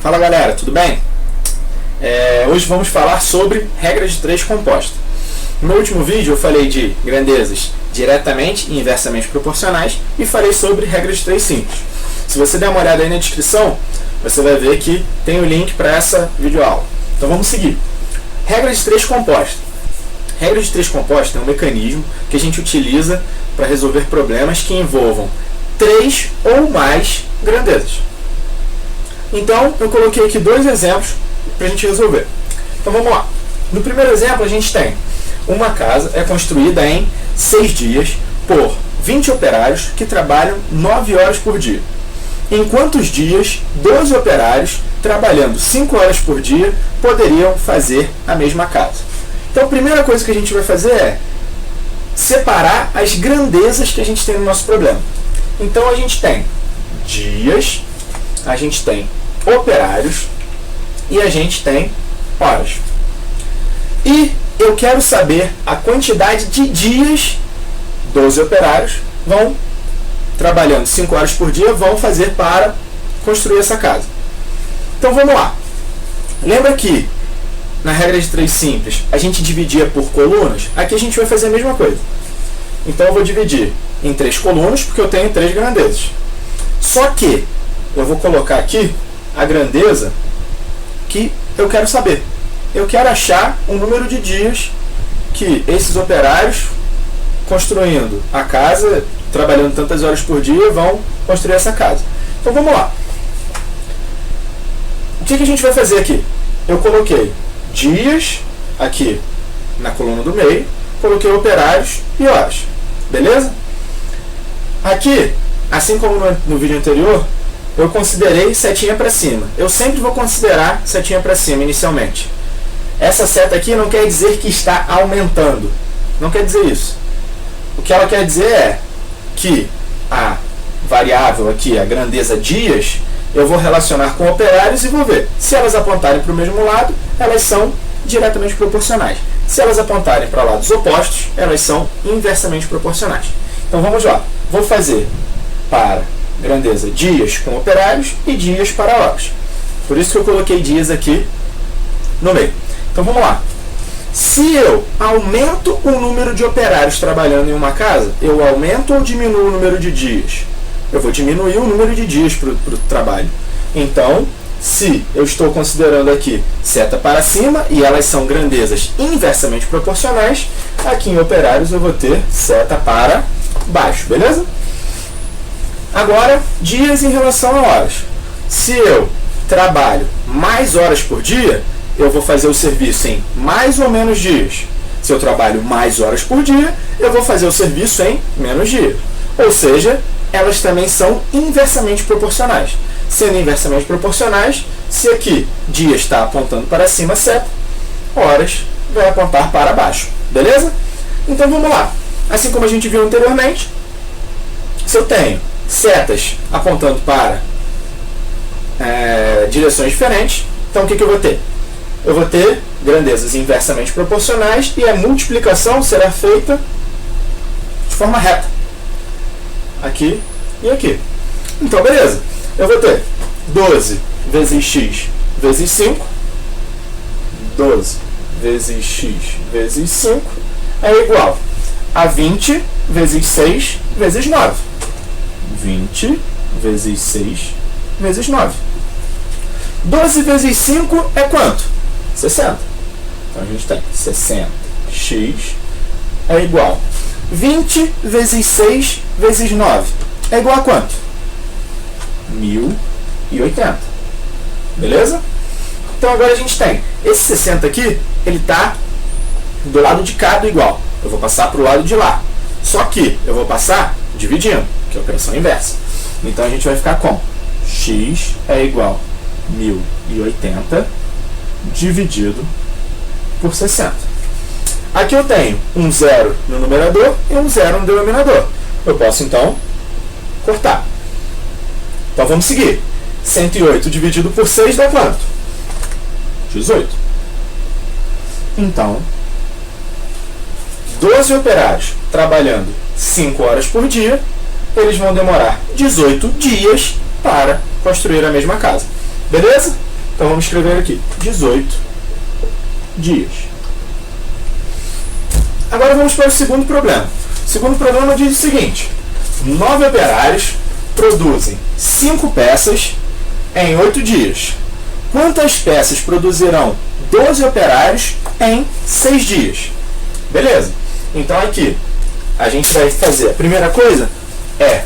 Fala galera, tudo bem? Hoje vamos falar sobre regra de 3 composta. No meu último vídeo eu falei de grandezas diretamente e inversamente proporcionais e falei sobre regra de 3 simples. Se você der uma olhada aí na descrição, você vai ver que tem o link para essa videoaula. Então vamos seguir. Regra de 3 composta. Regra de 3 composta é um mecanismo que a gente utiliza para resolver problemas que envolvam 3 ou mais grandezas. Então, eu coloquei aqui 2 exemplos para a gente resolver. Então, vamos lá. No primeiro exemplo, a gente tem uma casa é construída em 6 dias por 20 operários que trabalham 9 horas por dia. Em quantos dias 12 operários, trabalhando 5 horas por dia, poderiam fazer a mesma casa? Então, a primeira coisa que a gente vai fazer é separar as grandezas que a gente tem no nosso problema. Então, a gente tem dias, a gente tem operários e a gente tem horas. E eu quero saber a quantidade de dias 12 operários vão, trabalhando 5 horas por dia, vão fazer para construir essa casa. Então vamos lá. Lembra que na regra de 3 simples a gente dividia por colunas? Aqui a gente vai fazer a mesma coisa. Então eu vou dividir em 3 colunas porque eu tenho 3 grandezas. Só que eu vou colocar aqui a grandeza que eu quero saber. Eu quero achar o número de dias que esses operários, construindo a casa, trabalhando tantas horas por dia, vão construir essa casa. Então vamos lá. O que a gente vai fazer aqui? Eu coloquei dias aqui na coluna do meio, coloquei operários e horas. Beleza? Aqui, assim como no vídeo anterior, eu considerei setinha para cima. Eu sempre vou considerar setinha para cima inicialmente. Essa seta aqui não quer dizer que está aumentando. Não quer dizer isso. O que ela quer dizer é que a variável aqui, a grandeza dias, eu vou relacionar com operários e vou ver. Se elas apontarem para o mesmo lado, elas são diretamente proporcionais. Se elas apontarem para lados opostos, elas são inversamente proporcionais. Então vamos lá. Vou fazer para grandeza dias com operários e dias para horas. Por isso que eu coloquei dias aqui no meio. Então vamos lá. Se eu aumento o número de operários trabalhando em uma casa, eu aumento ou diminuo o número de dias? Eu vou diminuir o número de dias para o trabalho. Então, se eu estou considerando aqui seta para cima e elas são grandezas inversamente proporcionais, aqui em operários eu vou ter seta para baixo, beleza? Agora, dias em relação a horas. Se eu trabalho mais horas por dia, eu vou fazer o serviço em mais ou menos dias. Se eu trabalho mais horas por dia, eu vou fazer o serviço em menos dias. Ou seja, elas também são inversamente proporcionais. Sendo inversamente proporcionais, se aqui dias está apontando para cima, seta, horas vai apontar para baixo. Beleza? Então vamos lá. Assim como a gente viu anteriormente, se eu tenho setas apontando para direções diferentes, então o que eu vou ter? Eu vou ter grandezas inversamente proporcionais e a multiplicação será feita de forma reta. Aqui e aqui. Então, beleza. Eu vou ter 12 vezes x vezes 5. 12 vezes x vezes 5 é igual a 20 vezes 6 vezes 9. 20 vezes 6 vezes 9. 12 vezes 5 é quanto? 60. Então a gente tem 60x é igual 20 vezes 6 vezes 9 é igual a quanto? 1080. Beleza? Então agora a gente tem esse 60 aqui, ele está do lado de cá do igual. Eu vou passar para o lado de lá. Só que eu vou passar dividindo, que é a operação inversa. Então a gente vai ficar com x é igual a 1080 dividido por 60. Aqui eu tenho um zero no numerador e um zero no denominador. Eu posso então cortar. Então vamos seguir. 108 dividido por 6 dá quanto? 18. Então, 12 operários trabalhando 5 horas por dia, eles vão demorar 18 dias para construir a mesma casa. Beleza? Então vamos escrever aqui 18 dias. Agora vamos para o segundo problema. O segundo problema diz o seguinte: 9 operários produzem 5 peças em 8 dias. Quantas peças produzirão 12 operários em 6 dias? Beleza. Então aqui a gente vai fazer, a primeira coisa é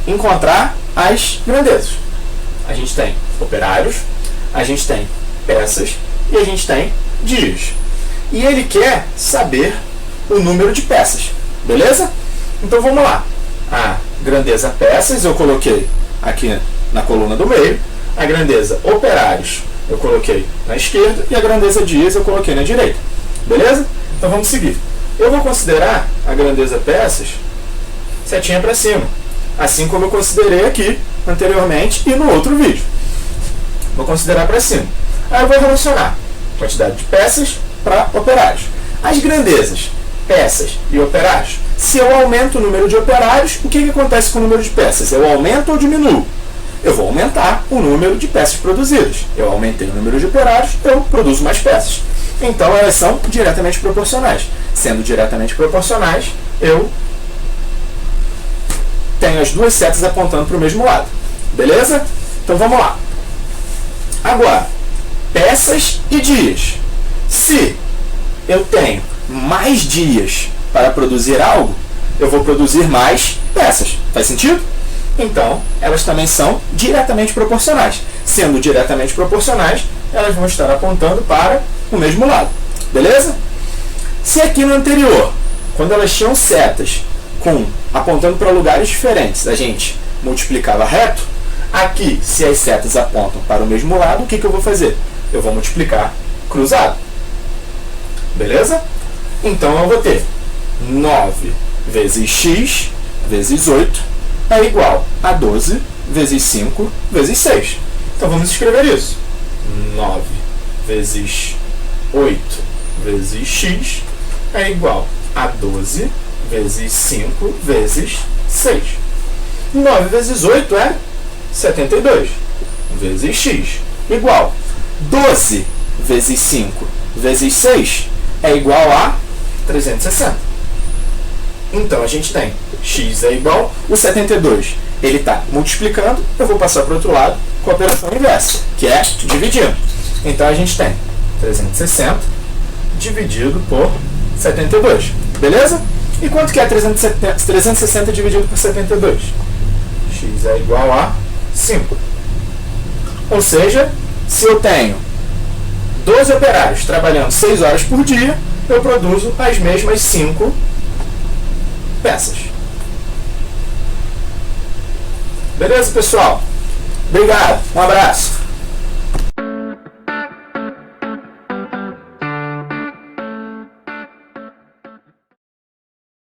encontrar as grandezas. A gente tem operários, a gente tem peças e a gente tem dias. E ele quer saber o número de peças, beleza? Então vamos lá. A grandeza peças eu coloquei aqui na coluna do meio, a grandeza operários eu coloquei na esquerda e a grandeza dias eu coloquei na direita, beleza? Então vamos seguir. Eu vou considerar a grandeza peças setinha para cima, assim como eu considerei aqui anteriormente e no outro vídeo. Vou considerar para cima. Aí eu vou relacionar quantidade de peças para operários. As grandezas peças e operários. Se eu aumento o número de operários, o que acontece com o número de peças? Eu aumento ou diminuo? Eu vou aumentar o número de peças produzidas. Eu aumentei o número de operários, eu produzo mais peças. Então elas são diretamente proporcionais. Sendo diretamente proporcionais, eu tenho as duas setas apontando para o mesmo lado. Beleza? Então vamos lá. Agora, peças e dias. Se eu tenho mais dias para produzir algo, eu vou produzir mais peças. Faz sentido? Então, elas também são diretamente proporcionais. Sendo diretamente proporcionais, elas vão estar apontando para o mesmo lado. Beleza? Se aqui no anterior, quando elas tinham setas apontando para lugares diferentes, a gente multiplicava reto, aqui, se as setas apontam para o mesmo lado, o que eu vou fazer? Eu vou multiplicar cruzado. Beleza? Então, eu vou ter 9 vezes x vezes 8 é igual a 12 vezes 5 vezes 6. Então, vamos escrever isso. 9 vezes 8 vezes x é igual a 12 vezes 5 vezes 6. 9 vezes 8 é 72 vezes x igual 12 vezes 5 vezes 6 é igual a 360. Então a gente tem x é igual, o 72 ele está multiplicando, eu vou passar para o outro lado com a operação inversa, que é dividindo. Então a gente tem 360 dividido por 72. Beleza? E quanto que é 360 dividido por 72? X é igual a 5. Ou seja, se eu tenho 12 operários trabalhando 6 horas por dia, eu produzo as mesmas 5 peças. Beleza, pessoal? Obrigado. Um abraço.